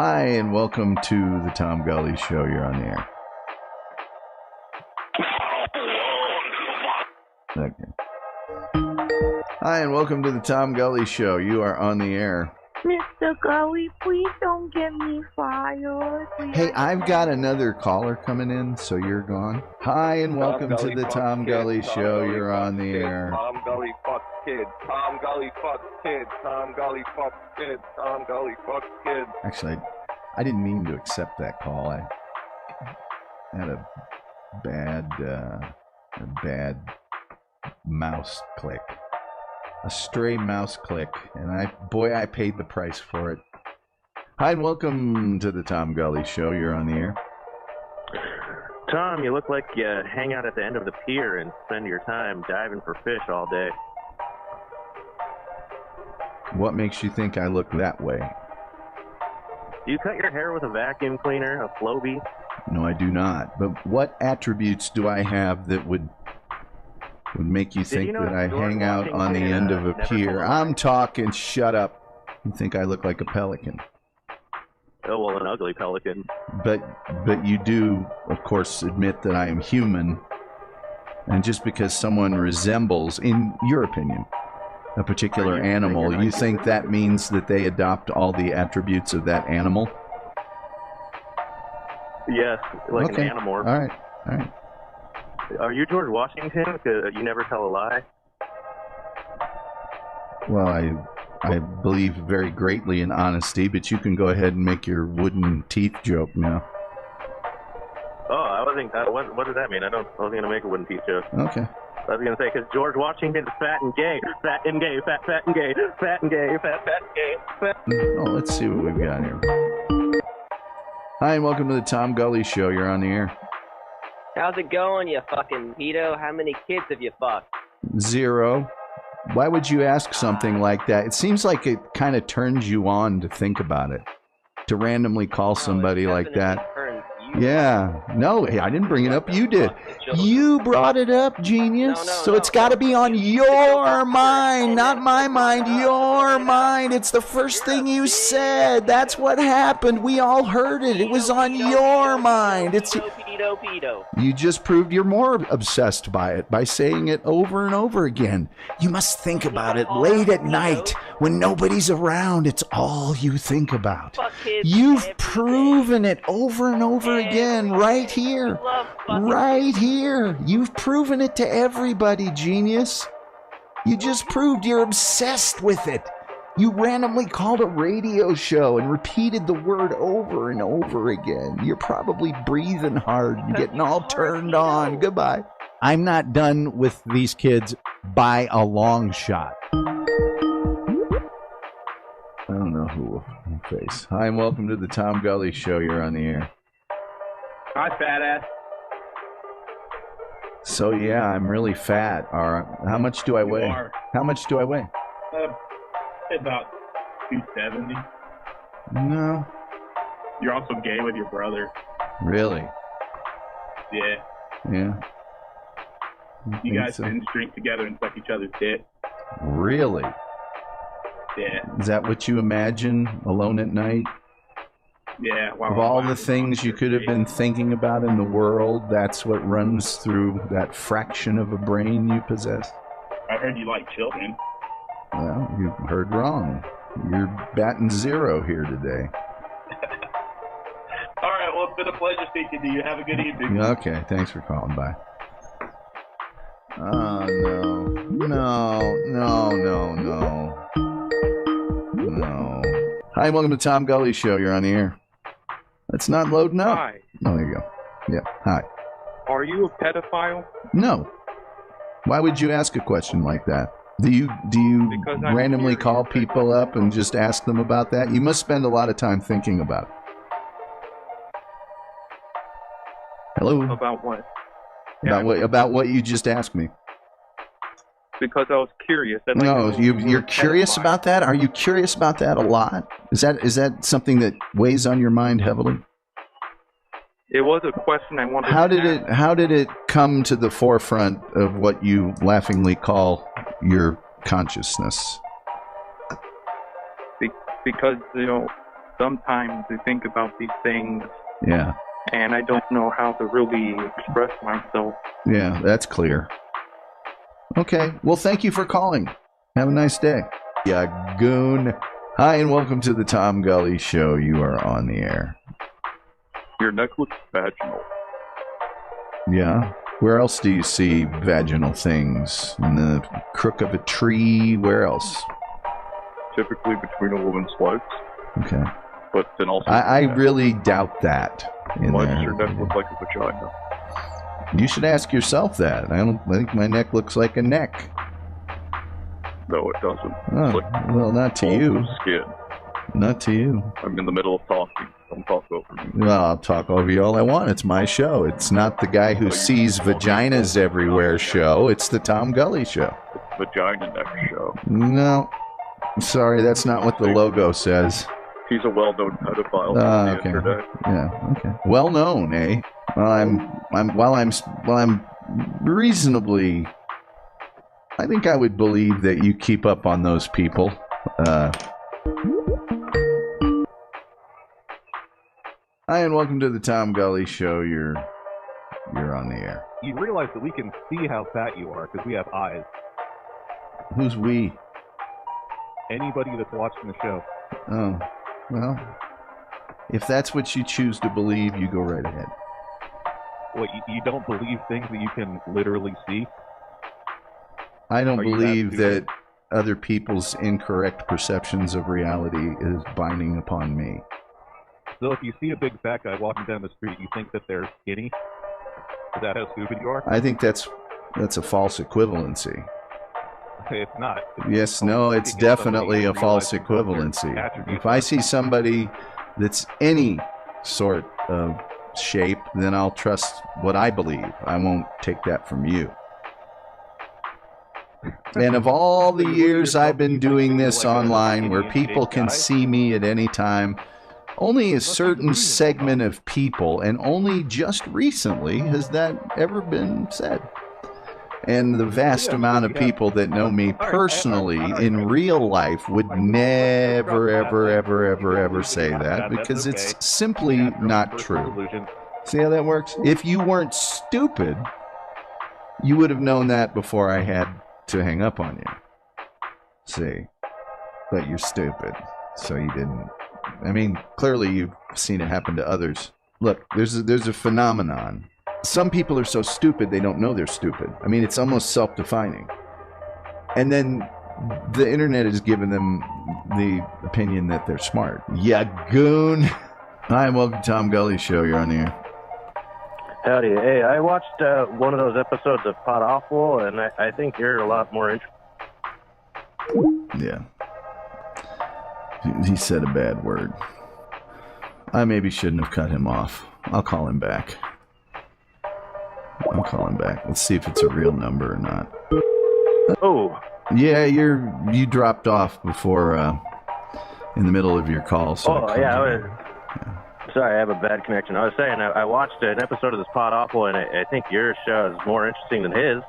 Hi, and welcome to the Tom Gully Show. You're on the air. Okay. Hi, and welcome to the Tom Gully Show. You are on the air. Mr. Gully, please don't get me fired. Hey, I've got another caller coming in, so you're gone. Hi, and welcome to the Tom Gully Show. You're on the air. Tom Gully fucks kids. Tom Gully fucks kids. Tom Gully fucks kids. Tom Gully fucks kids. Actually, I didn't mean to accept that call. I had a bad mouse click. A stray mouse click, and I paid the price for it. Hi, and welcome to the Tom Gully Show. You're on the air. Tom, you look like you hang out at the end of the pier and spend your time diving for fish all day. What makes you think I look that way? Do you cut your hair with a vacuum cleaner, a Flowbee? No, I do not. But what attributes do I have that would make you think that I hang out on the end of a pier? I'm talking, shut up. You think I look like a pelican. Oh, well, an ugly pelican. But you do, of course, admit that I am human. And just because someone resembles, in your opinion, a particular animal, you think that means that they adopt all the attributes of that animal? Yes, like an animal. All right. Are you George Washington? 'Cause you never tell a lie. Well, I believe very greatly in honesty, but you can go ahead and make your wooden teeth joke now. Oh, I wasn't. What does that mean? I wasn't going to make a wooden teeth joke. Okay. I was going to say, because George Washington's fat and gay. Fat and gay, fat and gay, fat and gay, fat and gay, fat. Oh, let's see what we've got here. Hi, and welcome to the Tom Gully Show. You're on the air. How's it going, you fucking pedo? How many kids have you fucked? 0. Why would you ask something like that? It seems like it kind of turns you on to think about it. To randomly call somebody like that. Yeah. No, I didn't bring it up. You did. You brought it up, genius. So it's got to be on your mind, not my mind. Your mind. It's the first thing you said. That's what happened. We all heard it. It was on your mind. It's. You just proved you're more obsessed by it by saying it over and over again. You must think about it late at night when nobody's around. It's all you think about. You've proven it over and over again right here. Right here. You've proven it to everybody, genius. You just proved you're obsessed with it. You randomly called a radio show and repeated the word over and over again. You're probably breathing hard and getting all turned on. Goodbye. I'm not done with these kids by a long shot. I don't know who will face. Hi, and welcome to the Tom Gully Show. You're on the air. Hi, fat ass. So, yeah, I'm really fat. How much do I weigh? How much do I weigh? About 270. No. You're also gay with your brother. Really? Yeah. You guys binge drink together and suck each other's dick. Really? Yeah. Is that what you imagine alone at night? Yeah. Of all the things you could have been thinking about in the world, that's what runs through that fraction of a brain you possess? I heard you like children. Well, you heard wrong. You're batting 0 here today. All right, well, it's been a pleasure speaking to you. Have a good evening. Okay, thanks for calling. Bye. Oh, no. Hi, welcome to Tom Gully Show. You're on the air. That's not loading up. Hi. Oh, there you go. Yeah, hi. Are you a pedophile? No. Why would you ask a question like that? Do you randomly call people up and just ask them about that? You must spend a lot of time thinking about it. Hello? About what? About what you just asked me. Because I was curious. No, you're curious about that? Are you curious about that a lot? Is that something that weighs on your mind heavily? It was a question I wanted How to ask. How did it come to the forefront of what you laughingly call your consciousness? Because, sometimes I think about these things, Yeah. and I don't know how to really express myself. Yeah, that's clear. Okay. Well, thank you for calling. Have a nice day. Yeah, goon. Hi, and welcome to the Tom Gully Show. You are on the air. Your neck looks vaginal. Yeah. Where else do you see vaginal things? In the crook of a tree? Where else? Typically between a woman's legs, Okay. but then also... I really doubt that. Why does your neck look like a vagina? You should ask yourself that. I think my neck looks like a neck. No, it doesn't. Oh, well, not to you. Skin. Not to you. I'm in the middle of talking. Don't talk over me. Well, I'll talk over you all I want. It's my show. It's not the guy who sees vaginas everywhere show. It's the Tom Gully Show. Vagina neck show. No. Sorry, that's not what the logo says. He's a well-known pedophile on the Okay. internet. Yeah, okay. Well known, eh? While I'm reasonably, I think I would believe that you keep up on those people. Hi, and welcome to the Tom Gully Show. You're on the air. You realize that we can see how fat you are because we have eyes. Who's we? Anybody that's watching the show. Oh, well, if that's what you choose to believe, you go right ahead. What, you don't believe things that you can literally see? I don't Are you believe that that other people's incorrect perceptions of reality is binding upon me. So if you see a big fat guy walking down the street, you think that they're skinny? Is that how stupid you are? I think that's a false equivalency. Okay, it's not. Yes, no, it's definitely a false equivalency. If I see somebody that's any sort of shape, then I'll trust what I believe. I won't take that from you. And of all the years I've been doing this online where people can see me at any time, only a certain segment of people, and only just recently has that ever been said. And the vast amount of people that know me personally in real life would never, ever say that because it's simply not true. See how that works? If you weren't stupid, you would have known that before I had to hang up on you. See? But you're stupid, so you didn't. I mean, clearly you've seen it happen to others. Look, there's a phenomenon. Some people are so stupid they don't know they're stupid. I mean, it's almost self-defining. And then the internet has given them the opinion that they're smart. Ya goon. Hi, and welcome to Tom Gully Show. You're on the air. Howdy. Hey, I watched one of those episodes of Pot Awful, and I think you're a lot more interesting. Yeah. He said a bad word. I maybe shouldn't have cut him off. I'll call him back. Let's see if it's a real number or not. Oh. Yeah, you dropped off before in the middle of your call. So Sorry, I have a bad connection. I was saying I watched an episode of this Pot Awful, and I think your show is more interesting than his.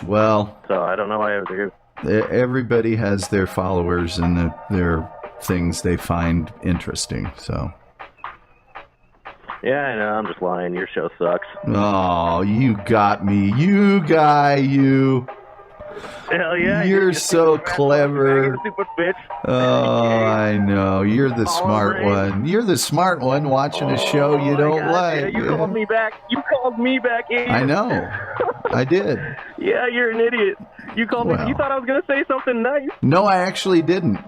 Well, so I don't know why I would agree. Everybody has their followers and their things they find interesting. So. Yeah, I know. I'm just lying. Your show sucks. Oh, you got me. You guy, you. Hell yeah. You're so clever. Stupid bitch. Oh, I know. You're the smart one. You're the smart one watching a show you don't like. Yeah, you called me back. You called me back, idiot. I know. I did. Yeah, you're an idiot. You called me. You thought I was going to say something nice. No, I actually didn't.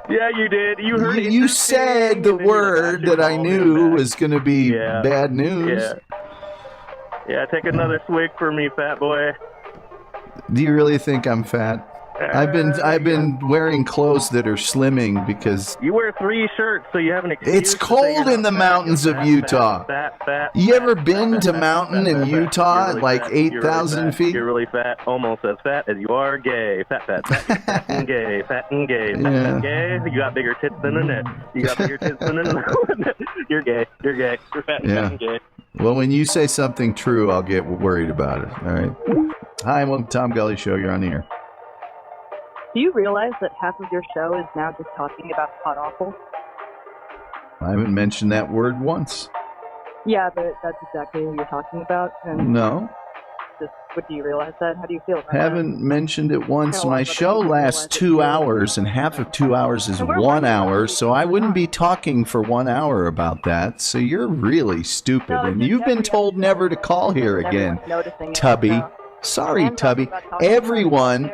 Yeah, you did. You heard it. You said the word that I knew was going to be bad news. Yeah, take another swig for me, fat boy. Do you really think I'm fat? I've been wearing clothes that are slimming because you wear 3 shirts, so you have an excuse. It's cold in the mountains of Utah. You ever been to mountain in Utah at like 8,000 feet? You're really fat, almost as fat as you are gay. Fat and gay, fat and gay, fat and gay. You got bigger tits than a net. You got bigger tits than a net. You're gay. You're gay. You're fat and gay. Well, when you say something true, I'll get worried about it. All right. Hi, welcome to Tom Gully Show. You're on the air. Do you realize that half of your show is now just talking about Pod Awful? I haven't mentioned that word once. Yeah, but that's exactly what you're talking about. And No. What do you realize that? How do you feel about Haven't mentioned it once. No, My but show people lasts realize it 2 too. hours, and half of 2 hours is 1 hour, so I wouldn't be talking for 1 hour about that. So you're really stupid, No, and just you've been every told never to call here again, Tubby. Sorry, Tubby. Everyone,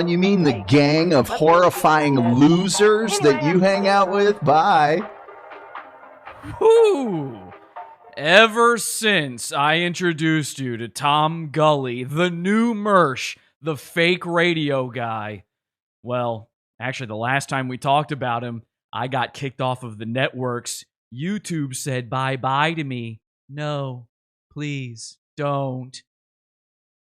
you mean the gang of horrifying losers that you hang out with? Bye. Whoo! Ever since I introduced you to Tom Gully, the new Mersh, the fake radio guy, well, actually, the last time we talked about him, I got kicked off of the networks. YouTube said bye-bye to me. No, please, don't.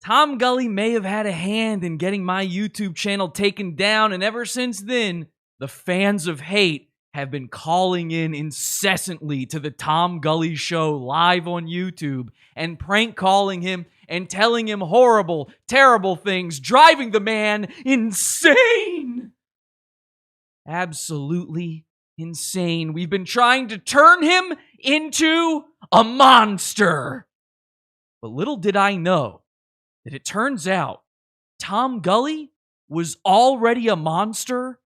Tom Gully may have had a hand in getting my YouTube channel taken down, and ever since then, the fans of hate have been calling in incessantly to the Tom Gully Show live on YouTube and prank calling him and telling him horrible, terrible things, driving the man insane. Absolutely insane. We've been trying to turn him into a monster. But little did I know that it turns out Tom Gully was already a monster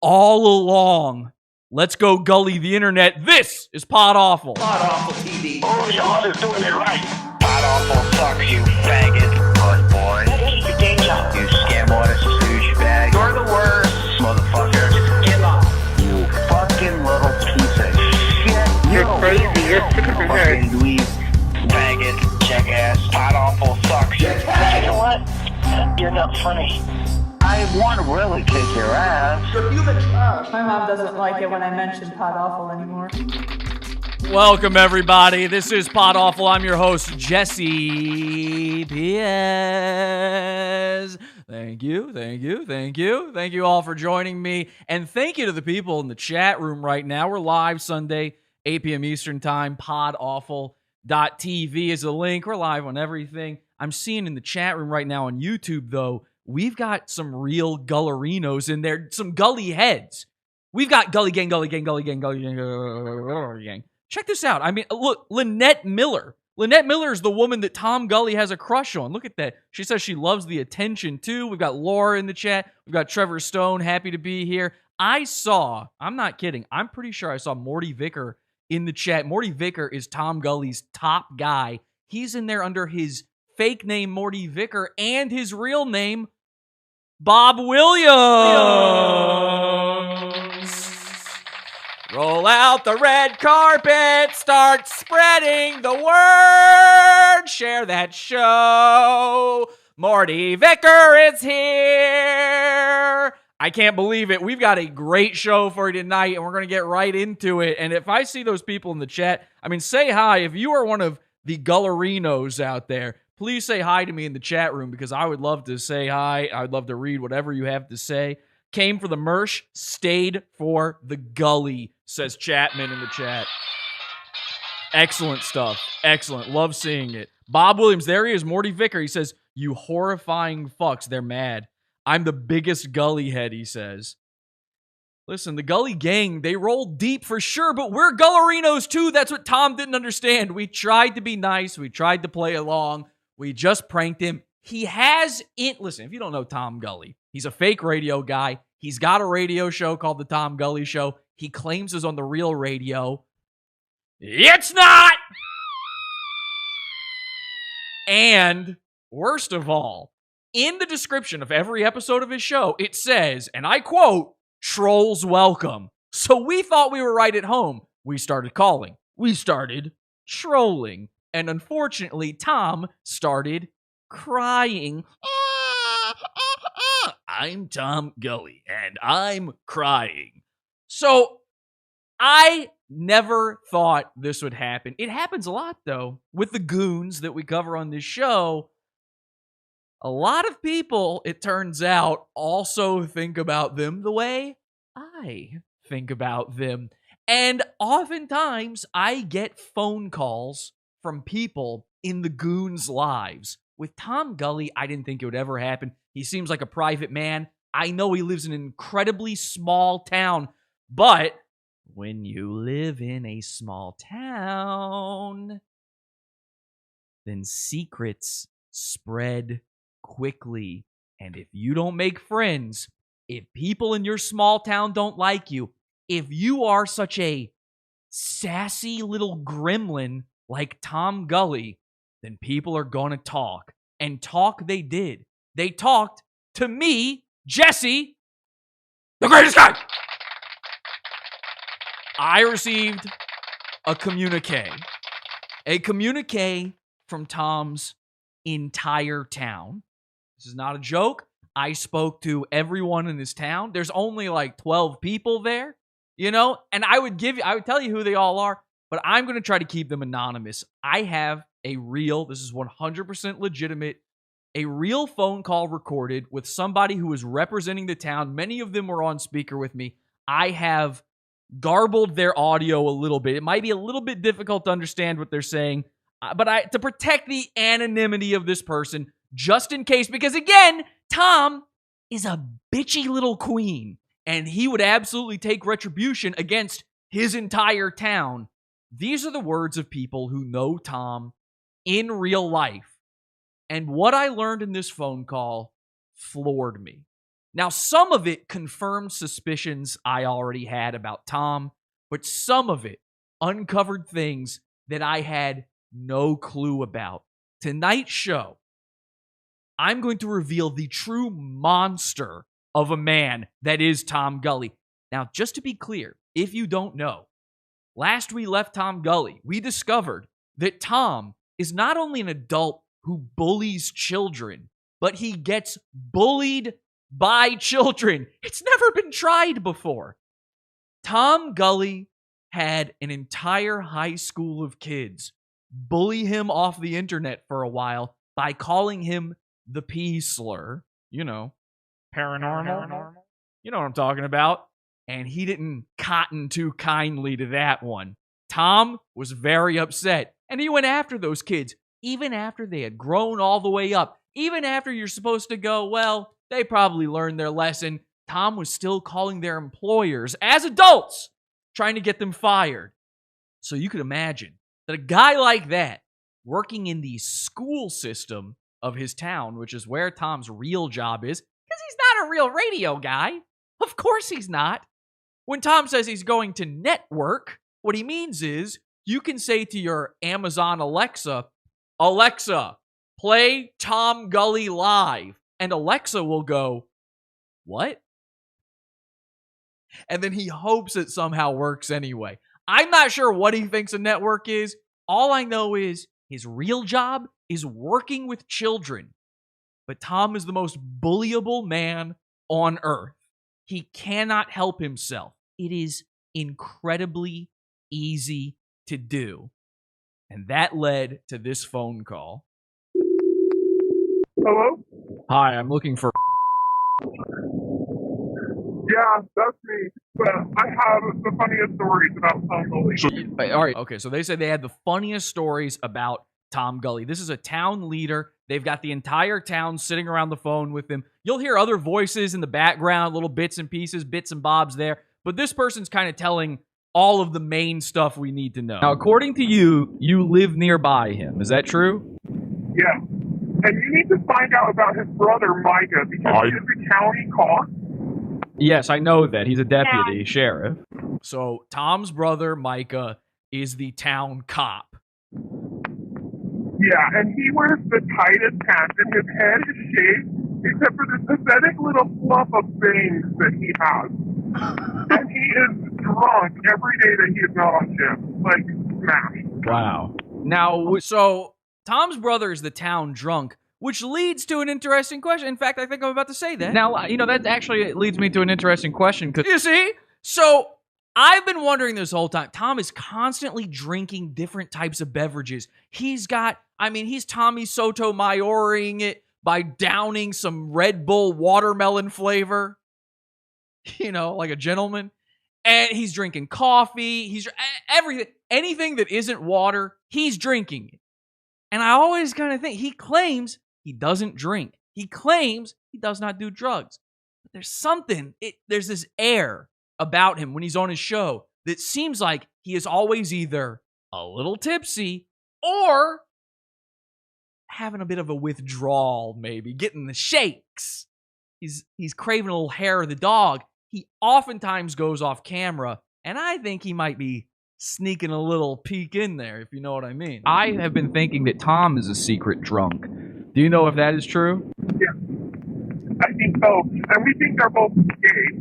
all along. Let's go Gully the internet. This is Pod Awful. Pod Awful TV. Oh, y'all is doing it right. Pod Awful sucks, you faggot. Good boy. Good day job. You scam artist, douchebag. You're the worst, motherfucker. Just give up. You fucking little piece of shit. You're crazy. You're sick of your head. Fucking dweeb, faggot, jackass. Pod Awful sucks. You know what? You're not funny. I want to really kick your ass. My mom doesn't like it when I mention Pod Awful anymore. Welcome, everybody. This is Pod Awful. I'm your host, Jesse P.S. Thank you all for joining me. And thank you to the people in the chat room right now. We're live Sunday, 8 p.m. Eastern Time. PodAwful.tv is a link. We're live on everything. I'm seeing in the chat room right now on YouTube, though, we've got some real Gullerinos in there, some Gully heads. We've got Gully Gang. Check this out. I mean, look, Lynette Miller. Lynette Miller is the woman that Tom Gully has a crush on. Look at that. She says she loves the attention, too. We've got Laura in the chat. We've got Trevor Stone, happy to be here. I'm not kidding, I'm pretty sure I saw Morty Vicker in the chat. Morty Vicker is Tom Gully's top guy. He's in there under his fake name, Morty Vicker, and his real name, Bob Williams. Roll out the red carpet, start spreading the word, share that show. Morty Vicker is here. I can't believe it. We've got a great show for you tonight, and we're going to get right into it. And if I see those people in the chat, I mean, say hi. If you are one of the Gullerinos out there, please say hi to me in the chat room because I would love to say hi. I'd love to read whatever you have to say. Came for the Mersh, stayed for the Gully, says Chapman in the chat. Excellent stuff. Excellent. Love seeing it. Bob Williams, there he is. Morty Vicker. He says, you horrifying fucks. They're mad. I'm the biggest Gully head, he says. Listen, the Gully gang, they roll deep for sure, but we're Gullerinos too. That's what Tom didn't understand. We tried to be nice. We tried to play along. We just pranked him. Listen, if you don't know Tom Gully, he's a fake radio guy. He's got a radio show called The Tom Gully Show. He claims it's on the real radio. It's not! And, worst of all, in the description of every episode of his show, it says, and I quote, "Trolls welcome." So we thought we were right at home. We started calling. We started trolling. And unfortunately, Tom started crying. I'm Tom Gully, and I'm crying. So I never thought this would happen. It happens a lot, though, with the goons that we cover on this show. A lot of people, it turns out, also think about them the way I think about them. And oftentimes, I get phone calls from people in the goons' lives. With Tom Gully, I didn't think it would ever happen. He seems like a private man. I know he lives in an incredibly small town, but when you live in a small town, then secrets spread quickly. And if you don't make friends, if people in your small town don't like you, if you are such a sassy little gremlin like Tom Gully, then people are going to talk. And talk they did. They talked to me, Jesse, the greatest guy. I received a communique from Tom's entire town. This is not a joke. I spoke to everyone in his town. There's only like 12 people there, you know, and I would tell you who they all are, but I'm going to try to keep them anonymous. I have this is 100% legitimate, a real phone call recorded with somebody who was representing the town. Many of them were on speaker with me. I have garbled their audio a little bit. It might be a little bit difficult to understand what they're saying, but to protect the anonymity of this person, just in case, because again, Tom is a bitchy little queen, and he would absolutely take retribution against his entire town. These are the words of people who know Tom in real life. And what I learned in this phone call floored me. Now, some of it confirmed suspicions I already had about Tom, but some of it uncovered things that I had no clue about. Tonight's show, I'm going to reveal the true monster of a man that is Tom Gully. Now, just to be clear, if you don't know, last we left Tom Gully, we discovered that Tom is not only an adult who bullies children, but he gets bullied by children. It's never been tried before. Tom Gully had an entire high school of kids bully him off the internet for a while by calling him the P slur, you know, paranormal. You know what I'm talking about. And he didn't cotton too kindly to that one. Tom was very upset, and he went after those kids, even after they had grown all the way up. Even after you're supposed to go, well, they probably learned their lesson. Tom was still calling their employers as adults, trying to get them fired. So you could imagine that a guy like that, working in the school system of his town, which is where Tom's real job is, because he's not a real radio guy. Of course he's not. When Tom says he's going to network, what he means is you can say to your Amazon Alexa, Alexa, play Tom Gully live. And Alexa will go, what? And then he hopes it somehow works anyway. I'm not sure what he thinks a network is. All I know is his real job is working with children. But Tom is the most bullyable man on earth. He cannot help himself. It is incredibly easy to do. And that led to this phone call. Hello? Hi, I'm looking for... Yeah, that's me. But I have the funniest stories about Tom Gully. All right, okay, so they said they had the funniest stories about Tom Gully. This is a town leader. They've got the entire town sitting around the phone with him. You'll hear other voices in the background, little bits and pieces, bits and bobs there. But this person's kind of telling all of the main stuff we need to know. Now, according to you, you live nearby him. Is that true? Yeah. And you need to find out about his brother, Micah, because he is a county cop. Yes, I know that. He's a deputy sheriff. So Tom's brother, Micah, is the town cop. Yeah, and he wears the tightest pants, and his head is shaved, except for this pathetic little fluff of bangs that he has. And he is drunk every day that he is not on shift. Like, smashed. Wow. Now, so Tom's brother is the town drunk, which leads to an interesting question. In fact, I think I'm about to say that. Now, you know, that actually leads me to an interesting question. Because you see, so I've been wondering this whole time. Tom is constantly drinking different types of beverages. He's Tommy Sotomayoring it by downing some Red Bull watermelon flavor, you know, like a gentleman. And he's drinking coffee. He's everything, anything that isn't water, he's drinking it. And I always kind of think, he claims he doesn't drink. He claims he does not do drugs. But there's something, there's this air about him when he's on his show that seems like he is always either a little tipsy or having a bit of a withdrawal, maybe getting the shakes. He's craving a little hair of the dog. He oftentimes goes off camera, and I think he might be sneaking a little peek in there, if you know what I mean. I have been thinking that Tom is a secret drunk. Do you know if that is true? Yeah, I think so. And we think they're both gay.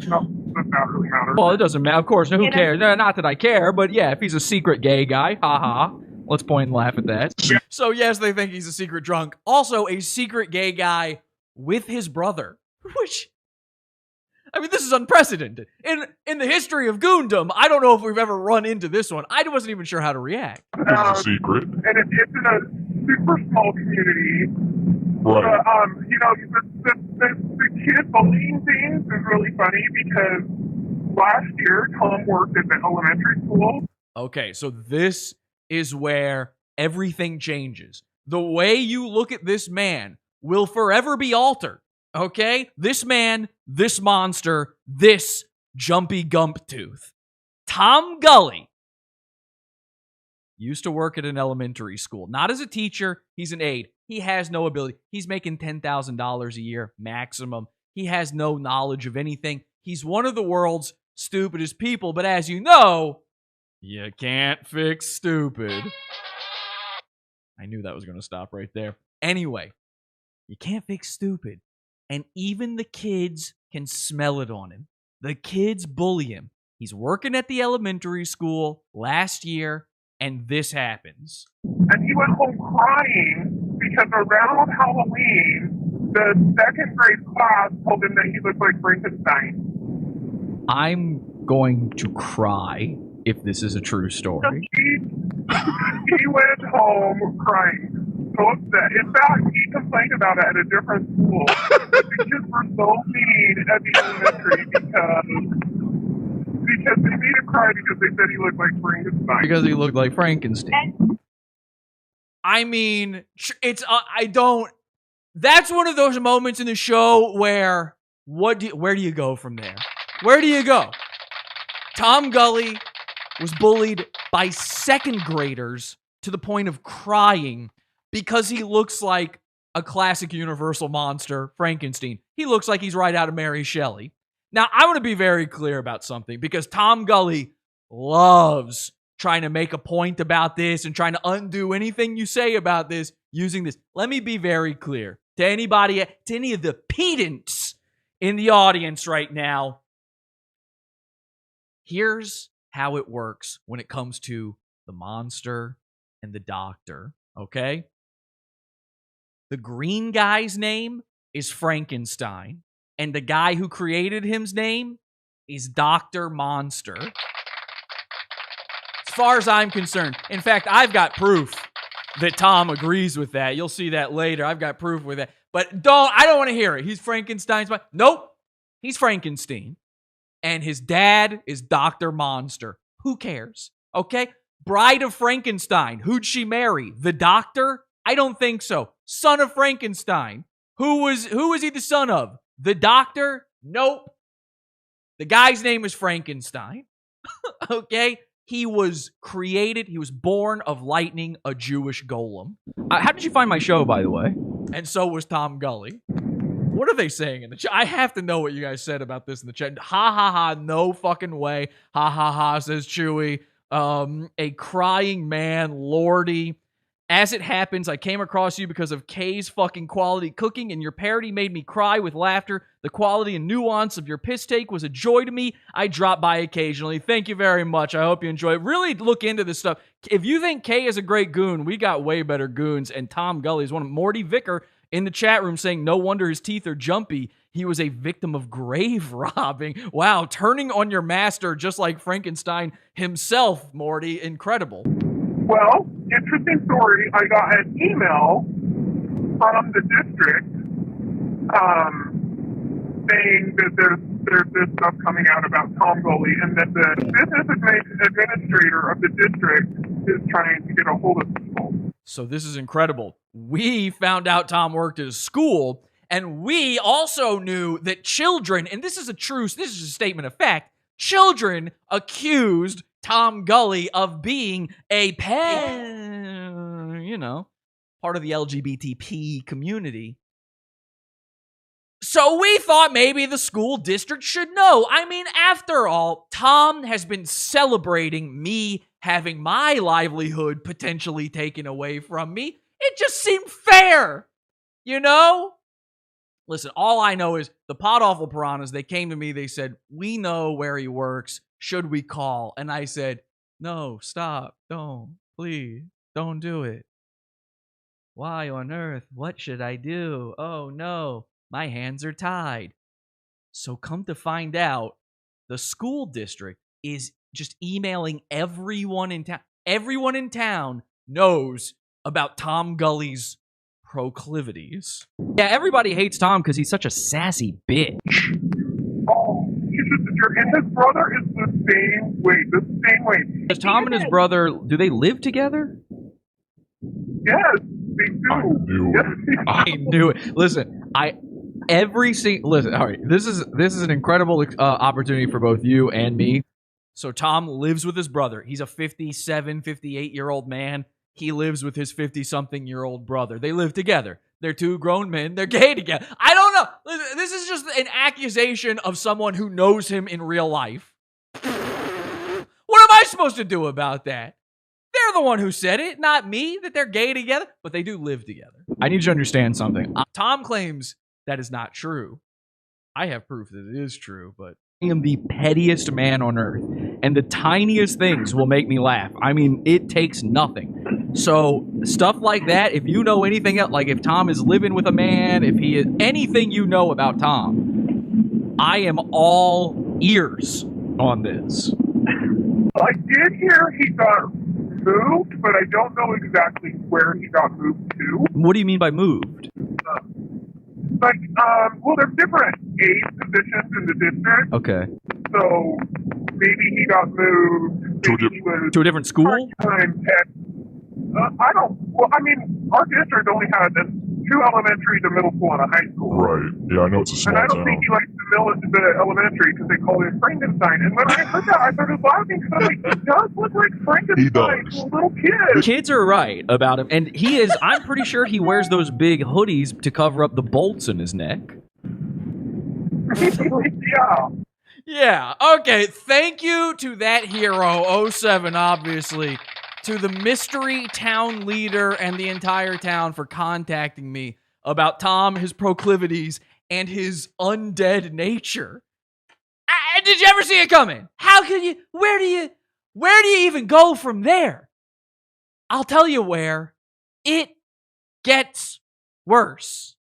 No, does not really matter. Well, it doesn't matter. Of course, who cares? Not that I care, but yeah, if he's a secret gay guy, haha. Let's point and laugh at that. Yeah. So yes, they think he's a secret drunk. Also, a secret gay guy with his brother, which, I mean, this is unprecedented. In the history of Goondom, I don't know if we've ever run into this one. I wasn't even sure how to react. It's a secret. And it's in a super small community. Right. You know, the kid bullying things is really funny because last year, Tom worked at the elementary school. Okay, so this is where everything changes. The way you look at this man will forever be altered. Okay? This man, this monster, this jumpy gump tooth. Tom Gully used to work at an elementary school. Not as a teacher, he's an aide. He has no ability. He's making $10,000 a year maximum. He has no knowledge of anything. He's one of the world's stupidest people, but as you know, you can't fix stupid. I knew that was going to stop right there. Anyway, you can't fix stupid. And even the kids can smell it on him. The kids bully him. He's working at the elementary school last year, and this happens. And he went home crying because around Halloween, the second grade class told him that he looked like Frankenstein. I'm going to cry if this is a true story. He went home crying, so upset. In fact, he complained about it at a different school. The kids were so mean at the elementary because they made him cry because they said he looked like Frankenstein. Because he looked like Frankenstein. I mean, it's that's one of those moments in the show where where do you go from there? Where do you go? Tom Gully was bullied by second graders to the point of crying because he looks like a classic Universal monster, Frankenstein. He looks like he's right out of Mary Shelley. Now, I want to be very clear about something because Tom Gully loves trying to make a point about this and trying to undo anything you say about this using this. Let me be very clear to anybody, to any of the pedants in the audience right now. Here's how it works when it comes to the monster and the doctor, okay? The green guy's name is Frankenstein, and the guy who created him's name is Dr. Monster. As far as I'm concerned, in fact, I've got proof that Tom agrees with that. You'll see that later. I've got proof with that. But I don't want to hear it. He's Frankenstein's. Nope. He's Frankenstein. And his dad is Dr. Monster. Who cares? Okay? Bride of Frankenstein. Who'd she marry? The doctor? I don't think so. Son of Frankenstein. Who was he the son of? The doctor? Nope. The guy's name is Frankenstein. Okay? He was born of lightning, a Jewish golem. How did you find my show, by the way? And so was Tom Gully. What are they saying in the chat? I have to know what you guys said about this in the chat. Ha ha ha, no fucking way. Ha ha ha, says Chewy. A crying man, Lordy. As it happens, I came across you because of Kay's fucking quality cooking, and your parody made me cry with laughter. The quality and nuance of your piss take was a joy to me. I drop by occasionally. Thank you very much. I hope you enjoy it. Really look into this stuff. If you think Kay is a great goon, we got way better goons, and Tom Gully is one of Morty Vicker in the chat room saying, no wonder his teeth are jumpy. He was a victim of grave robbing. Wow, turning on your master just like Frankenstein himself, Morty. Incredible. Well, interesting story. I got an email from the district saying that there's this stuff coming out about Tom Gully and that the business administrator of the district is trying to get a hold of people. So this is incredible. We found out Tom worked at a school, And we also knew that children, and this is a statement of fact, children accused Tom Gully of being a part of the LGBTP community. So we thought maybe the school district should know. I mean, after all, Tom has been celebrating me having my livelihood potentially taken away from me. It just seemed fair, you know? Listen, all I know is the Pod Awful Piranhas, they came to me, they said, we know where he works. Should we call? And I said, no, stop. Don't. Please. Don't do it. Why on earth? What should I do? Oh, no. My hands are tied. So come to find out, the school district is just emailing everyone in town. Everyone in town knows about Tom Gully's proclivities. Yeah, everybody hates Tom because he's such a sassy bitch. Oh, he's just a jerk. And his brother is the same way. Does Tom and his brother, do they live together? Yes, they do. I knew it. Listen, all right, this is an incredible opportunity for both you and me. So Tom lives with his brother. He's a 57, 58-year-old man. He lives with his 50-something-year-old brother. They live together. They're two grown men. They're gay together. I don't know. This is just an accusation of someone who knows him in real life. What am I supposed to do about that? They're the one who said it, not me, that they're gay together. But they do live together. I need you to understand something. Tom claims that is not true. I have proof that it is true, but I am the pettiest man on earth. And the tiniest things will make me laugh. I mean, it takes nothing. So stuff like that, if you know anything else, like if Tom is living with a man, if he is anything you know about Tom, I am all ears on this. I did hear he got moved, but I don't know exactly where he got moved to. What do you mean by moved? There's different aid positions in the district. Okay. So maybe he got moved to a different school? Our district only had 2 elementaries, a middle school, and a high school. Right. Yeah, I know it's a small town. And I don't town. think he likes the elementary because they call it Frankenstein. And when I heard that, I started laughing because I'm like, he does look like Frankenstein to a little kid. The kids are right about him. And he is, I'm pretty sure he wears those big hoodies to cover up the bolts in his neck. Yeah. Yeah. Okay. Thank you to that hero, 07, obviously. To the mystery town leader and the entire town for contacting me about Tom, his proclivities, and his undead nature. Did you ever see it coming? How could you? Where do you even go from there? I'll tell you where. It gets worse.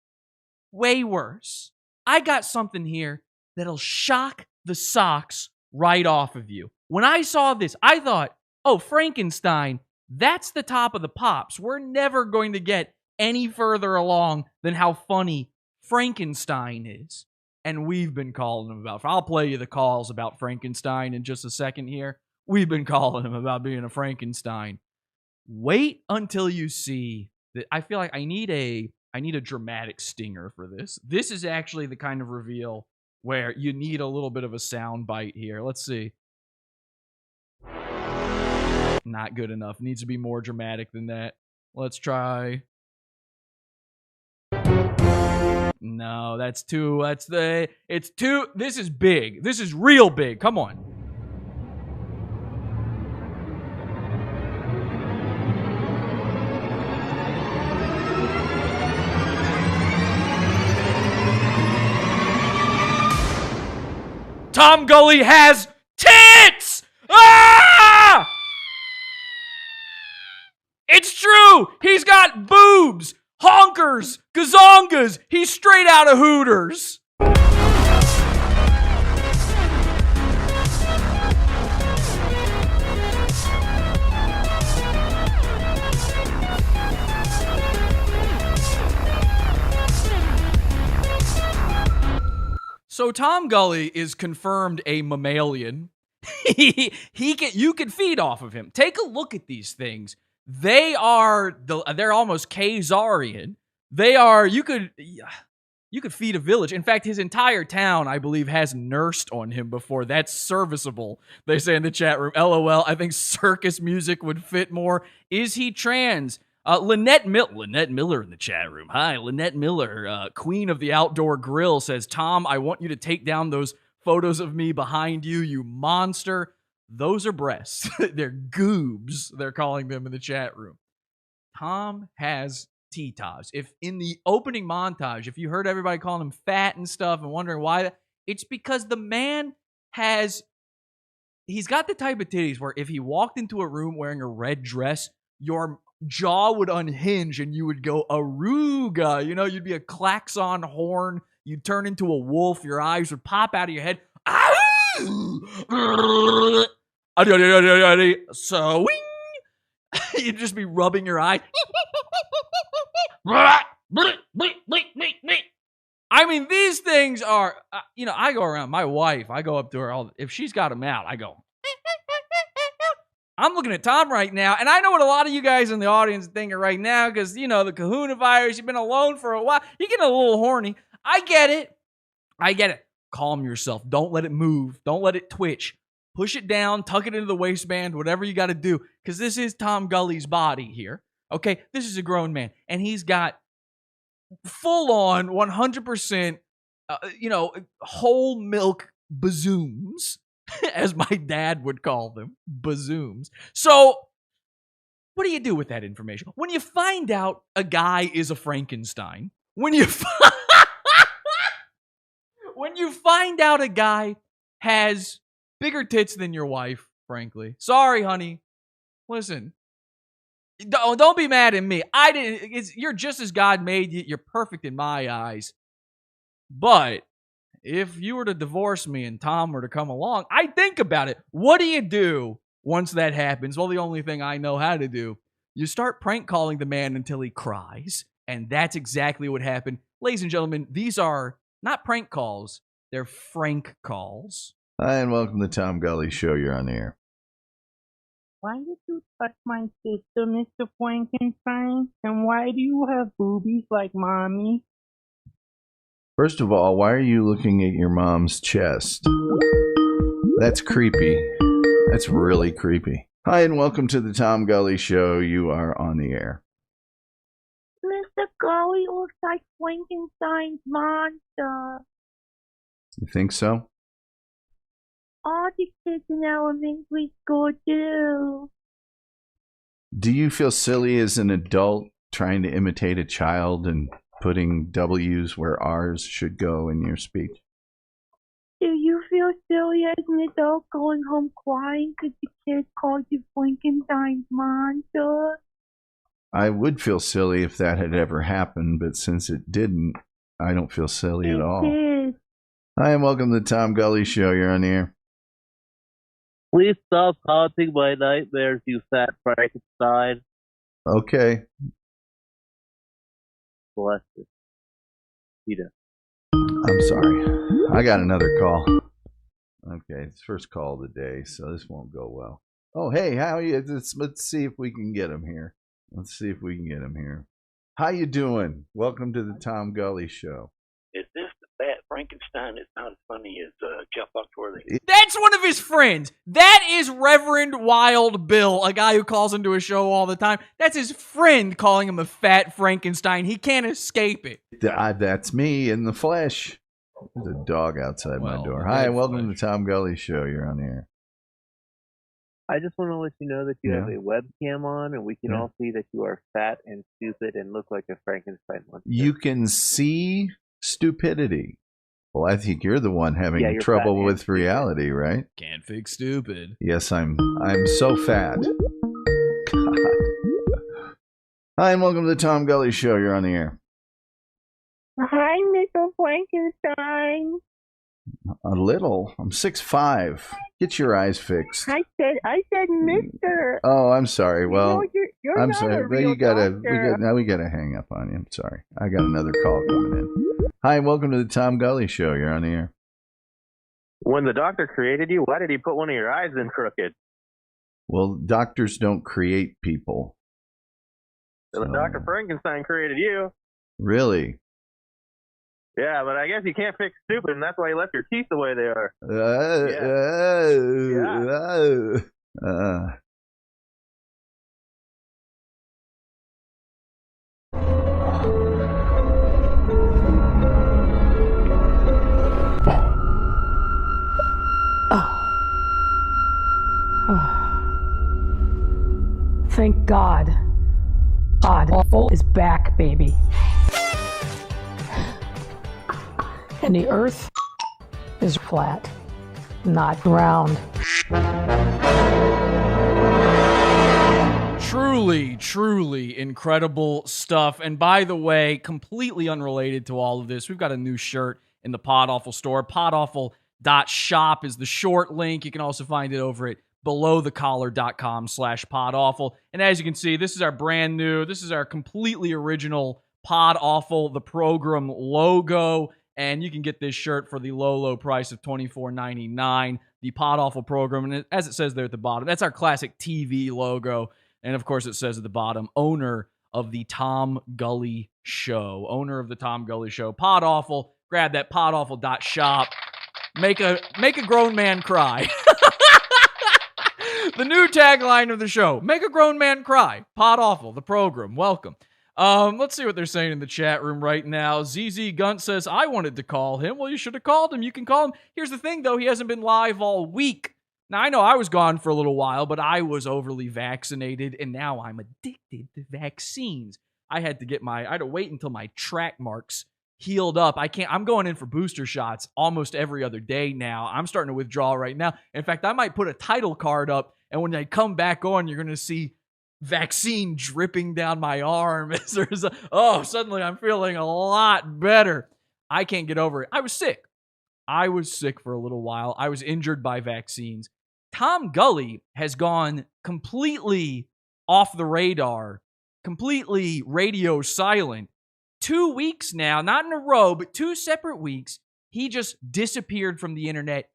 Way worse. I got something here that'll shock the socks right off of you. When I saw this, I thought, oh, Frankenstein, that's the top of the pops. We're never going to get any further along than how funny Frankenstein is. And we've been calling him about. I'll play you the calls about Frankenstein in just a second here. We've been calling him about being a Frankenstein. Wait until you see that. I feel like I need a dramatic stinger for this. This is actually the kind of reveal where you need a little bit of a sound bite here. Let's see. Not good enough. Needs to be more dramatic than that. Let's try. No, that's too. It's too. This is big. This is real big. Come on. Tom Gully has tits! Ah! It's true! He's got boobs, honkers, gazongas. He's straight out of Hooters. So Tom Gully is confirmed a mammalian. You can feed off of him. Take a look at these things. They're almost Khazarian. They are, you You could feed a village. In fact, his entire town, I believe, has nursed on him before. That's serviceable. They say in the chat room. LOL. I think circus music would fit more. Is he trans? Lynette Miller in the chat room. Hi, Lynette Miller, queen of the outdoor grill, says, Tom, I want you to take down those photos of me behind you, you monster. Those are breasts. They're goobs, they're calling them in the chat room. Tom has T-tops. If in the opening montage, if you heard everybody calling him fat and stuff and wondering why, it's because the man he's got the type of titties where if he walked into a room wearing a red dress, your jaw would unhinge and you would go aruga. You know, you'd be a klaxon horn. You'd turn into a wolf. Your eyes would pop out of your head. So you'd just be rubbing your eye. I mean, these things are, I go around, my wife, I go up to her, if she's got them out, I go, I'm looking at Tom right now, and I know what a lot of you guys in the audience are thinking right now, because, the kahuna virus, you've been alone for a while, you're getting a little horny. I get it. Calm yourself. Don't let it move. Don't let it twitch. Push it down, tuck it into the waistband, whatever you got to do, because this is Tom Gully's body here. Okay, this is a grown man, and he's got full-on 100%, whole milk bazooms, as my dad would call them, bazooms. So, what do you do with that information? When you find out a guy is a Frankenstein, when you find out a guy has bigger tits than your wife, frankly. Sorry, honey. Listen. Don't be mad at me. You're just as God made you. You're perfect in my eyes. But if you were to divorce me and Tom were to come along, I'd think about it. What do you do once that happens? Well, the only thing I know how to do. You start prank calling the man until he cries. And that's exactly what happened. Ladies and gentlemen, these are not prank calls. They're Frank calls. Hi, and welcome to the Tom Gully Show. You're on the air. Why did you touch my sister, Mr. Frankenstein? And why do you have boobies like mommy? First of all, why are you looking at your mom's chest? That's creepy. That's really creepy. Hi, and welcome to the Tom Gully Show. You are on the air. Mr. Gully looks like Frankenstein's monster. You think so? All the kids in elementary school do. Do you feel silly as an adult trying to imitate a child and putting W's where R's should go in your speech? Do you feel silly as an adult going home crying because the kids called you Frankenstein's monster? I would feel silly if that had ever happened, but since it didn't, I don't feel silly at all. Did. Hi, and welcome to the Tom Gully Show. You're on the air. Please stop haunting my nightmares, you fat Frankenstein. Okay. Bless you. Peter. I'm sorry. I got another call. Okay, it's first call of the day, so this won't go well. Oh, hey, how are you? Let's see if we can get him here. How you doing? Welcome to the Tom Gully Show. Is this the fat Frankenstein that's not as funny as Jeff Buckworthy? That's one of his friends. That is Reverend Wild Bill, a guy who calls into his show all the time. That's his friend calling him a fat Frankenstein. He can't escape it. That's me in the flesh. There's a dog outside my door. Hi, welcome to the Tom Gully Show. You're on the air. I just want to let you know that you have a webcam on, and we can all see that you are fat and stupid and look like a Frankenstein monster. You can see stupidity. Well, I think you're the one having trouble with reality, right? Can't fix stupid. Yes, I'm so fat. God. Hi, and welcome to the Tom Gully Show. You're on the air. Hi, Mr. Frankenstein. A little. I'm 6'5". Get your eyes fixed. I said Mr. Oh, I'm sorry. Well, you're I'm not sorry. a real We gotta hang up on you. I'm sorry. I got another call coming in. Hi, and welcome to the Tom Gully Show. You're on the air. When the doctor created you, why did he put one of your eyes in crooked? Well, doctors don't create people. So Dr. Frankenstein created you. Really? Yeah, but I guess you can't fix stupid, and that's why you left your teeth the way they are. Thank God. God awful is back, baby. And the earth is flat, not round. Truly, truly incredible stuff. And by the way, completely unrelated to all of this, we've got a new shirt in the Pod Awful store. Podawful.shop is the short link. You can also find it over at belowthecollar.com/podawful. And as you can see, this is our brand new, this is our completely original Pod Awful, the program logo. And you can get this shirt for the low, low price of $24.99. The Pod Awful program. And as it says there at the bottom, that's our classic TV logo. And of course, it says at the bottom, owner of the Tom Gully Show. Owner of the Tom Gully Show. Pod Awful. Grab that podawful.shop. Make a grown man cry. The new tagline of the show. Make a grown man cry. Pod Awful, the program. Welcome. Let's see what they're saying in the chat room right now. ZZ Gunt says, I wanted to call him. Well, you should have called him. You can call him. Here's the thing, though. He hasn't been live all week. Now, I know I was gone for a little while, but I was overly vaccinated, and now I'm addicted to vaccines. I had to wait until my track marks healed up. I'm going in for booster shots almost every other day now. I'm starting to withdraw right now. In fact, I might put a title card up, and when I come back on, you're going to see vaccine dripping down my arm. Suddenly I'm feeling a lot better. I can't get over it. I was sick for a little while. I was injured by vaccines. Tom Gully has gone completely off the radar, completely radio silent. 2 weeks now, not in a row, but 2 separate weeks, he just disappeared from the internet.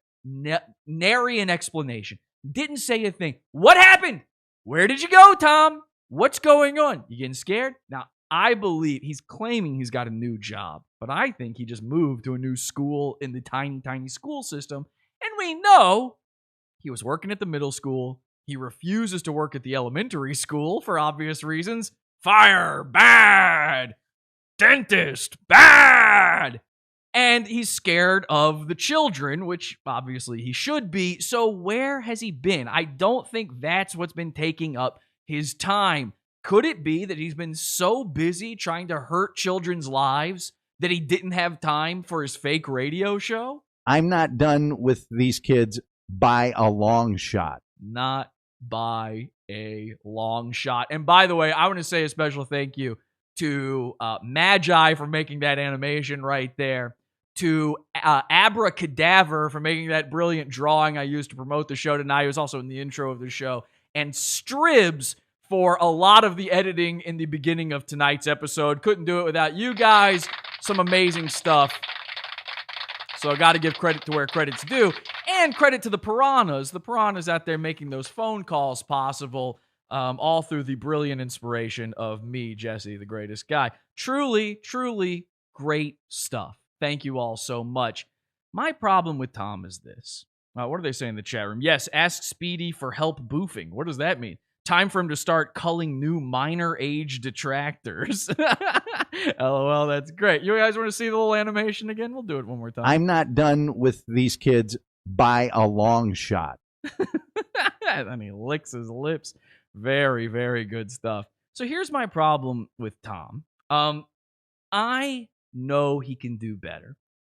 Nary an explanation. Didn't say a thing. What happened? Where did you go, Tom? What's going on? You getting scared? Now, I believe he's claiming he's got a new job, but I think he just moved to a new school in the tiny, tiny school system. And we know he was working at the middle school. He refuses to work at the elementary school for obvious reasons. Fire, bad. Dentist, bad. And he's scared of the children, which obviously he should be. So where has he been? I don't think that's what's been taking up his time. Could it be that he's been so busy trying to hurt children's lives that he didn't have time for his fake radio show? I'm not done with these kids by a long shot. Not by a long shot. And by the way, I want to say a special thank you to Magi for making that animation right there, to Abracadaver for making that brilliant drawing I used to promote the show tonight. It was also in the intro of the show, and Stribs for a lot of the editing in the beginning of tonight's episode. Couldn't do it without you guys. Some amazing stuff. So I got to give credit to where credit's due, and credit to the Piranhas. The Piranhas out there making those phone calls possible. All through the brilliant inspiration of me, Jesse, the greatest guy. Truly, truly great stuff. Thank you all so much. My problem with Tom is this. What are they saying in the chat room? Yes, ask Speedy for help boofing. What does that mean? Time for him to start culling new minor age detractors. LOL, that's great. You guys want to see the little animation again? We'll do it one more time. I'm not done with these kids by a long shot. And he licks his lips. Very, very good stuff. So here's my problem with Tom. I know he can do better.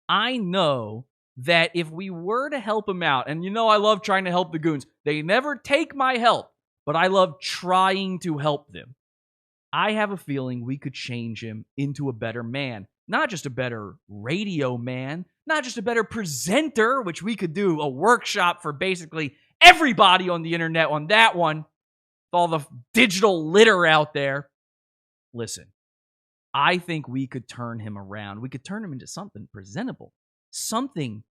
I know that if we were to help him out, and I love trying to help the goons. They never take my help, but I love trying to help them. I have a feeling we could change him into a better man. Not just a better radio man, not just a better presenter, which we could do a workshop for basically everybody on the internet on that one. All the digital litter out there. Listen, I think we could turn him around. We could turn him into something presentable, something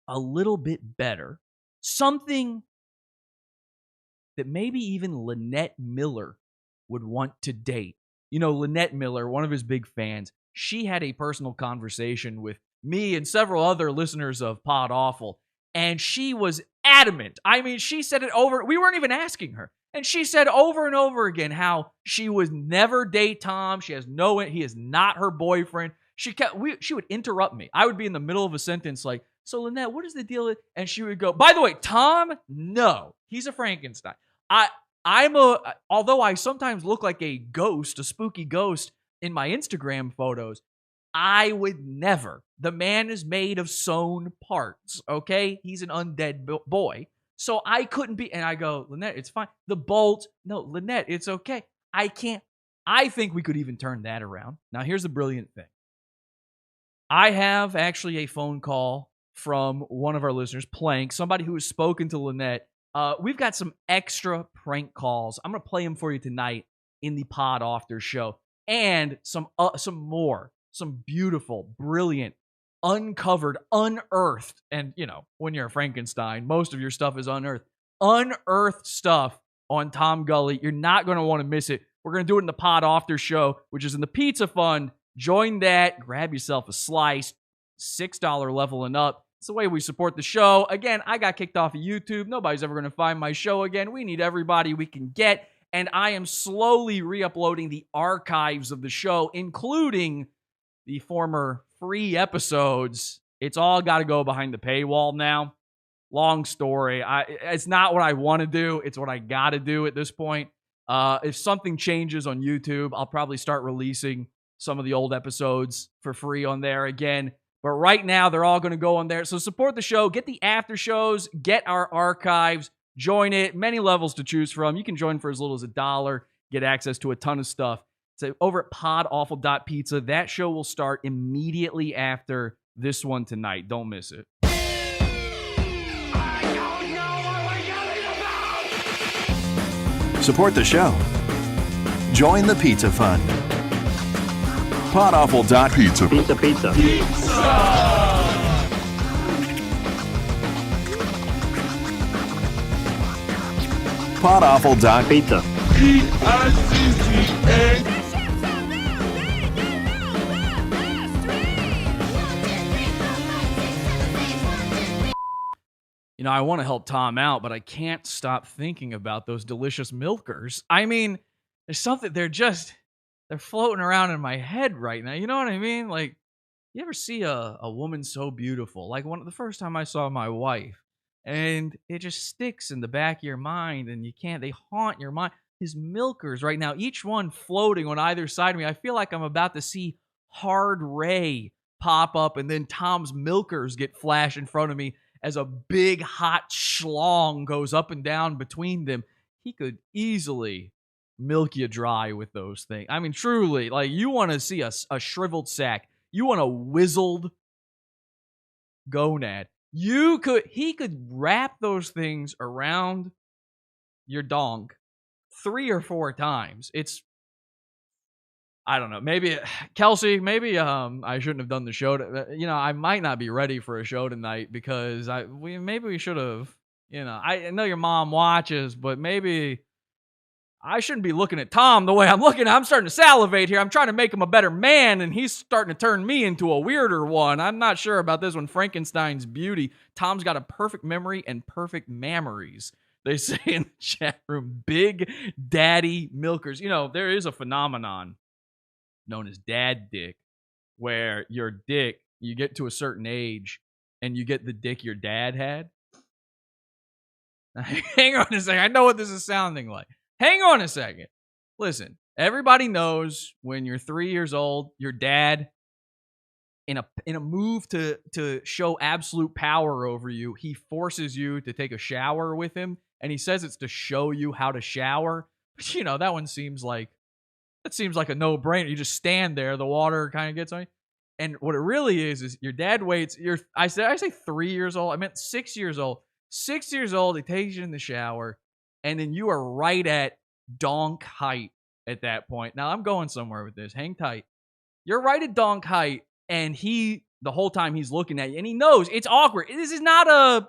a little bit better, something that maybe even Lynette Miller would want to date. Lynette Miller, one of his big fans, she had a personal conversation with me and several other listeners of Pod Awful, and she was adamant. I mean, she said it over. We weren't even asking her. And she said over and over again how she would never date Tom. He is not her boyfriend. She would interrupt me. I would be in the middle of a sentence like, so Lynette, what is the deal? And she would go, by the way, Tom, no, he's a Frankenstein. Although I sometimes look like a ghost, a spooky ghost in my Instagram photos, I would never. The man is made of sewn parts, okay? He's an undead boy. So I couldn't be, and I go, Lynette, it's fine. The bolt, no, Lynette, it's okay. I can't. I think we could even turn that around. Now, here's the brilliant thing. I have actually a phone call from one of our listeners, Plank, somebody who has spoken to Lynette. We've got some extra prank calls. I'm going to play them for you tonight in the Pod After show. And some beautiful, brilliant, uncovered, unearthed, and, you know, when you're a Frankenstein, most of your stuff is unearthed stuff on Tom Gully. You're not going to want to miss it. We're going to do it in the Pod After show, which is in the Pizza Fund. Join that. Grab yourself a slice. $6 level and up. It's the way we support the show. Again, I got kicked off of YouTube. Nobody's ever going to find my show again. We need everybody we can get. And I am slowly re-uploading the archives of the show, including the former free episodes. It's all got to go behind the paywall now. Long story. It's not what I want to do. It's what I got to do at this point. If something changes on YouTube, I'll probably start releasing some of the old episodes for free on there again. But right now, they're all going to go on there. So support the show. Get the after shows. Get our archives. Join it. Many levels to choose from. You can join for as little as $1. Get access to a ton of stuff. So over at podawful.pizza, that show will start immediately after this one tonight. Don't miss it. Support the show. Join the Pizza Fund. Podawful.pizza. Pizza. Podawful.pizza. Pizza. You know, I want to help Tom out, but I can't stop thinking about those delicious milkers. I mean, there's something, they're floating around in my head right now. You know what I mean? Like, you ever see a woman so beautiful? Like the first time I saw my wife, and it just sticks in the back of your mind, and they haunt your mind. His milkers right now, each one floating on either side of me. I feel like I'm about to see Hard Ray pop up, and then Tom's milkers get flashed in front of me as a big hot schlong goes up and down between them. He could easily milk you dry with those things. I mean, truly, like, you want to see a shriveled sack. You want a wizzled gonad. He could wrap those things around your donk 3 or 4 times. I don't know. Maybe Kelsey. Maybe I shouldn't have done the show. I might not be ready for a show tonight because we should have. I know your mom watches, but maybe I shouldn't be looking at Tom the way I'm looking. I'm starting to salivate here. I'm trying to make him a better man, and he's starting to turn me into a weirder one. I'm not sure about this one. Frankenstein's beauty. Tom's got a perfect memory and perfect memories. They say in the chat room, big daddy milkers. There is a phenomenon known as dad dick, where your dick, you get to a certain age and you get the dick your dad had. Hang on a second. I know what this is sounding like. Hang on a second. Listen, everybody knows when you're 3 years old, your dad, in a move to show absolute power over you, he forces you to take a shower with him, and he says it's to show you how to shower. But that one seems like a no-brainer. You just stand there, the water kind of gets on you. And what it really is your dad waits. I say 3 years old. I meant 6 years old. 6 years old, he takes you in the shower, and then you are right at donk height at that point. Now, I'm going somewhere with this. Hang tight. You're right at donk height, and the whole time he's looking at you, and he knows it's awkward. This is not a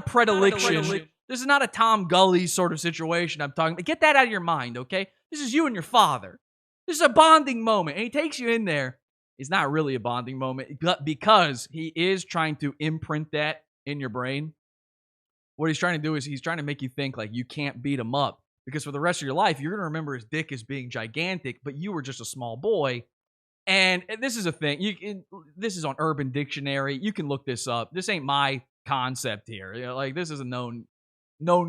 predilection. This is not a Tom Gully sort of situation I'm talking about. Get that out of your mind, okay? This is you and your father. This is a bonding moment, and he takes you in there, It's not really a bonding moment, but because he is trying to imprint that in your brain. What he's trying to do is he's trying to make you think like you can't beat him up, because for the rest of your life, you're going to remember his dick as being gigantic, but you were just a small boy. And this is a thing. This is on Urban Dictionary. You can look this up. This ain't my concept here. You know, like, this is a known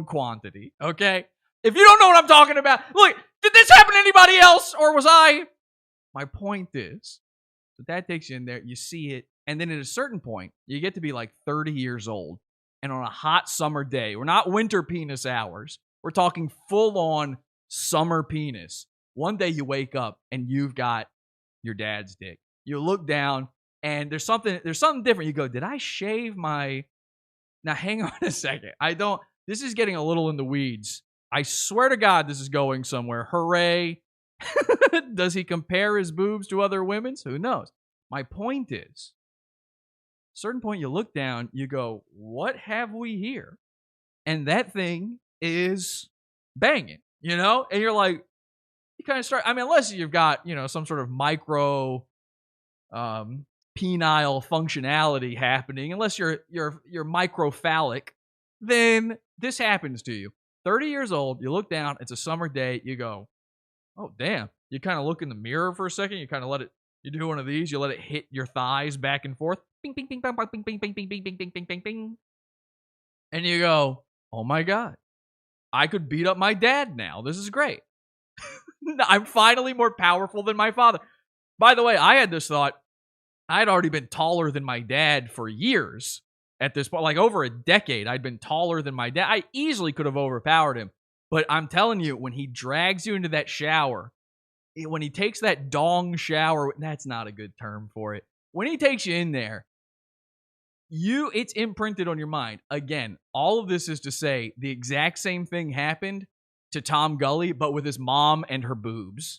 quantity, okay? If you don't know what I'm talking about, look, did this happen to anybody else, or was I? My point is, that takes you in there, you see it, and then at a certain point, you get to be like 30 years old, and on a hot summer day, we're not winter penis hours, we're talking full-on summer penis. One day you wake up, and you've got your dad's dick. You look down, and there's something different. You go, did I shave my... Now, hang on a second. This is getting a little in the weeds. I swear to God, this is going somewhere. Hooray. Does he compare his boobs to other women's? Who knows? My point is, at a certain point you look down, you go, what have we here? And that thing is banging, you know? And you're like, you kind of start, I mean, unless you've got, you know, some sort of micro penile functionality happening, unless you're microphallic, then this happens to you. 30 years old, you look down, it's a summer day, you go, oh, damn. You kind of look in the mirror for a second, you kind of let it, you do one of these, you let it hit your thighs back and forth. Bing, bing, bing, bing, bing, bing, bing, bing, bing, bing, bing, bing, bing, bing. And you go, oh my God, I could beat up my dad now. This is great. I'm finally more powerful than my father. By the way, I had this thought. I had already been taller than my dad for years at this point, like over a decade. I'd been taller than my dad. I easily could have overpowered him. But I'm telling you, when he drags you into that shower, when he takes that dong shower, that's not a good term for it. When he takes you in there, it's imprinted on your mind. Again, all of this is to say the exact same thing happened to Tom Gully, but with his mom and her boobs.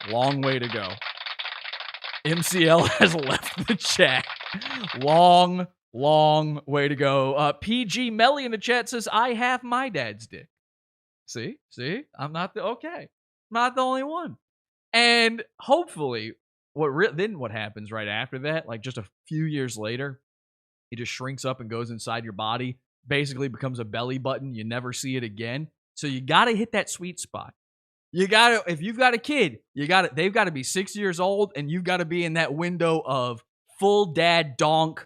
Long way to go. MCL has left the chat. Long way to go. PG Melly in the chat says, I have my dad's dick. See? I'm not the only one. And hopefully, what happens right after that, like just a few years later, it just shrinks up and goes inside your body, basically becomes a belly button. You never see it again. So you got to hit that sweet spot. If you've got a kid, they've got to be 6 years old, and you've got to be in that window of full dad donk.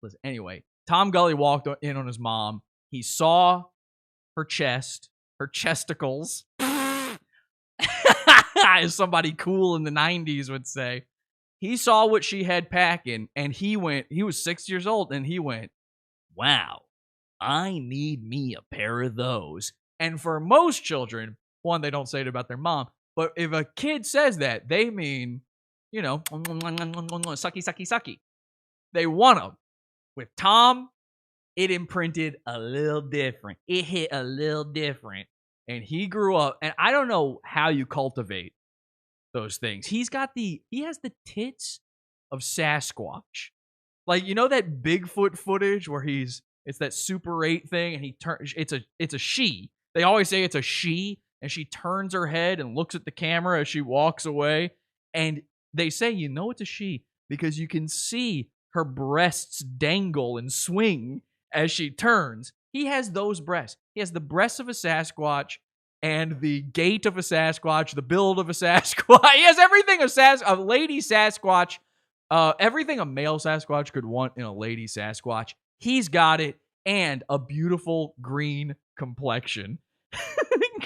Listen, anyway, Tom Gully walked in on his mom. He saw her chest, her chesticles, as somebody cool in the 90s would say. He saw what she had packing, and he was 6 years old, and he went, wow, I need me a pair of those. And for most children, one, they don't say it about their mom, but if a kid says that, they mean, you know, sucky, sucky, sucky. They want them. With Tom, it imprinted a little different. It hit a little different. And he grew up, and I don't know how you cultivate those things. He has the tits of Sasquatch. Like, you know that Bigfoot footage where it's that Super 8 thing, and he turns, it's a she. They always say it's a she, and she turns her head and looks at the camera as she walks away. And they say, you know it's a she, because you can see her breasts dangle and swing as she turns. He has those breasts. He has the breasts of a Sasquatch and the gait of a Sasquatch, the build of a Sasquatch. He has everything a lady Sasquatch, everything a male Sasquatch could want in a lady Sasquatch. He's got it, and a beautiful green complexion.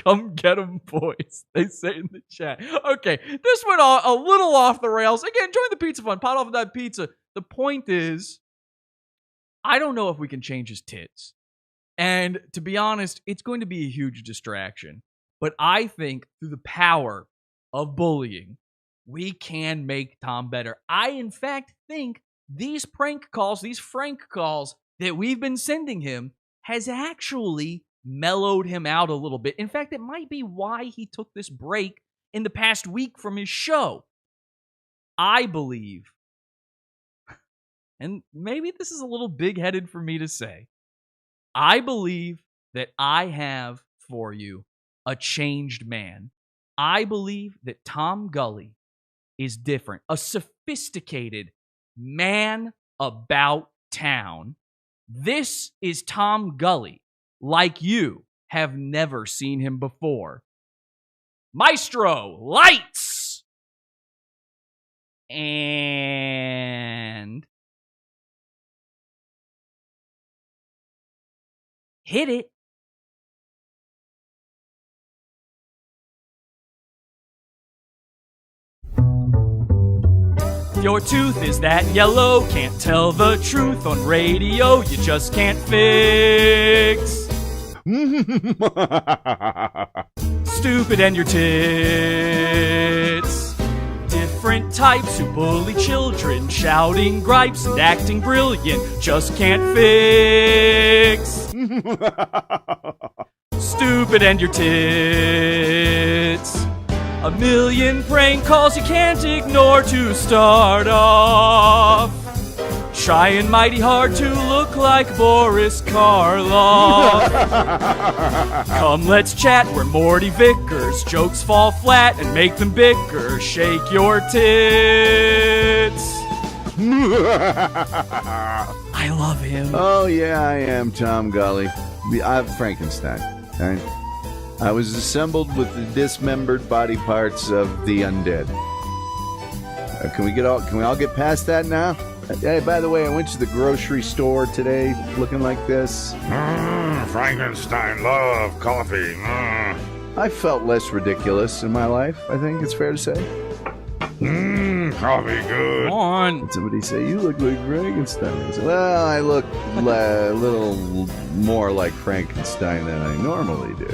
Come get him, boys. They say in the chat. Okay, this went a little off the rails. Again, join the pizza fun. Pot off that pizza. The point is, I don't know if we can change his tits. And to be honest, it's going to be a huge distraction. But I think through the power of bullying, we can make Tom better. I, in fact, think these prank calls, these Frank calls that we've been sending him has actually mellowed him out a little bit. In fact, it might be why he took this break in the past week from his show. I believe, and maybe this is a little big-headed for me to say, I believe that I have for you a changed man. I believe that Tom Gully is different. A sophisticated man about town. This is Tom Gully, like you have never seen him before. Maestro, lights! And hit it. Your tooth is that yellow, can't tell the truth on radio, you just can't fix. Stupid and your tits. Different types who bully children, shouting gripes and acting brilliant, just can't fix. Stupid and your tits. A million prank calls you can't ignore to start off. Trying mighty hard to look like Boris Karloff. Come, let's chat. We're Morty Vickers. Jokes fall flat and make them bicker. Shake your tits. I love him. Oh, yeah, I am Tom Gully. I'm Frankenstein. I was assembled with the dismembered body parts of the undead. Can we all get past that now? Hey, by the way, I went to the grocery store today looking like this. Frankenstein love coffee. I felt less ridiculous in my life, I think it's fair to say. Coffee good. Come on. Did somebody say, you look like Frankenstein? I said, well, I look a little more like Frankenstein than I normally do.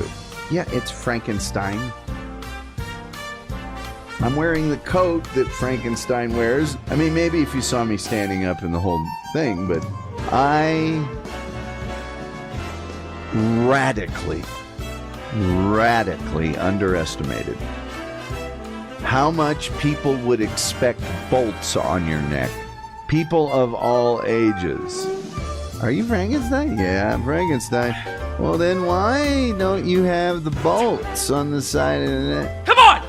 Yeah, it's Frankenstein. I'm wearing the coat that Frankenstein wears. I mean, maybe if you saw me standing up in the whole thing, but I radically underestimated how much people would expect bolts on your neck. People of all ages. Are you Frankenstein? Yeah, I'm Frankenstein. Well, then why don't you have the bolts on the side of the neck? Come on!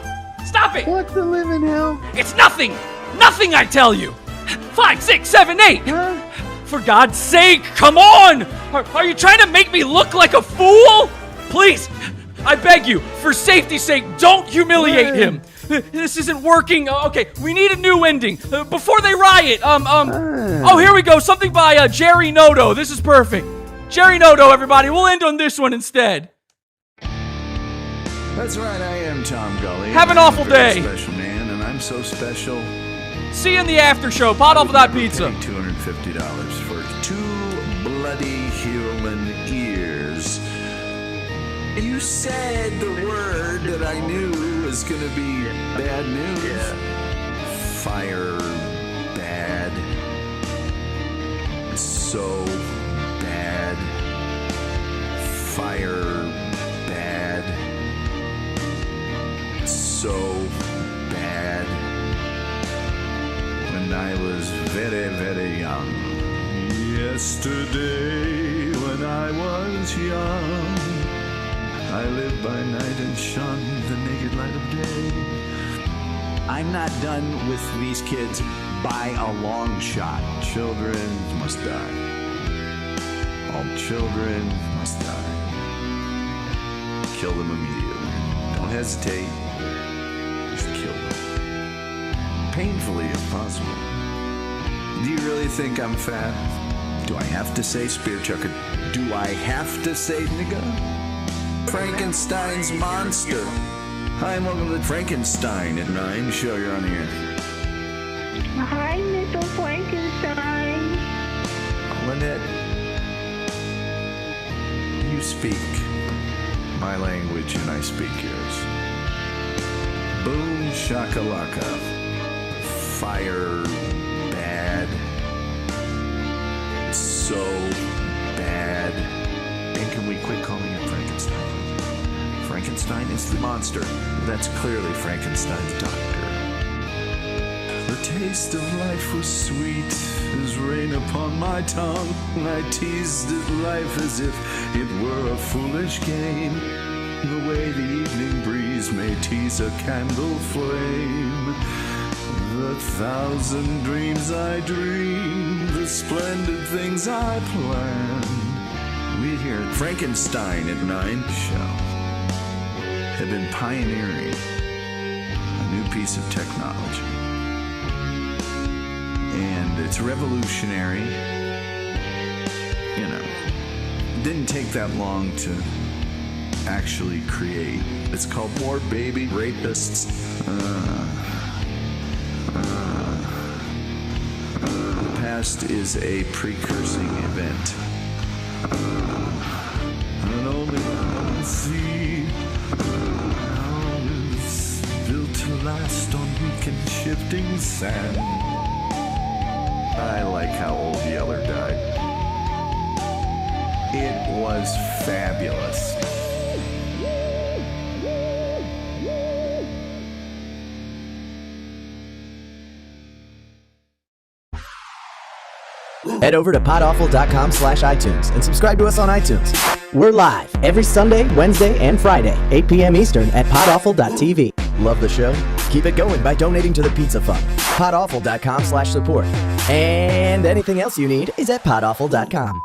Stop it! What the living hell? It's nothing! Nothing, I tell you! 5, 6, 7, 8! Huh? For God's sake, come on! Are you trying to make me look like a fool? Please, I beg you, for safety's sake, don't humiliate him! This isn't working. Okay, we need a new ending. Before they riot, oh, here we go. Something by Jerry Noto. This is perfect. Jerry Noto, everybody. We'll end on this one instead. That's right, I am Tom Gully. Have an awful day. Special man, and I'm so special. See you in the after show. Pot off without pizza. $250 for 2 bloody human ears. You said the word that I knew was going to be bad news. Yeah. Fire bad. So bad. Fire bad. So bad. When I was very, very young. Yesterday when I was young, I lived by night and shunned the naked light of day. I'm not done with these kids by a long shot. Children must die. All children must die. Kill them immediately. Don't hesitate. Just kill them. Painfully if possible. Do you really think I'm fat? Do I have to say spear chucker? Do I have to say nigga? Frankenstein's monster. Hi, and welcome to Frankenstein at 9. Show, you're on the air. Hi, Mr. Frankenstein. Lynette, you speak my language and I speak yours. Boom shakalaka. Fire bad. So bad. And can we quit calling it Frankenstein? Frankenstein is the monster. That's clearly Frankenstein's doctor. The taste of life was sweet as rain upon my tongue. I teased at life as if it were a foolish game. The way the evening breeze may tease a candle flame. 1,000 dreams I dream, the splendid things I plan. We here at Frankenstein at 9 Show have been pioneering a new piece of technology. And it's revolutionary. You know, it didn't take that long to actually create. It's called More Baby Rapists. The past is a precursing event. And only one see how it's built to last on weak and shifting sand. I like how Old Yeller died. It was fabulous. Head over to podawful.com/iTunes and subscribe to us on iTunes. We're live every Sunday, Wednesday, and Friday, 8 p.m. Eastern at podawful.tv. Love the show? Keep it going by donating to the Pizza Fund. podawful.com/support. And anything else you need is at podawful.com.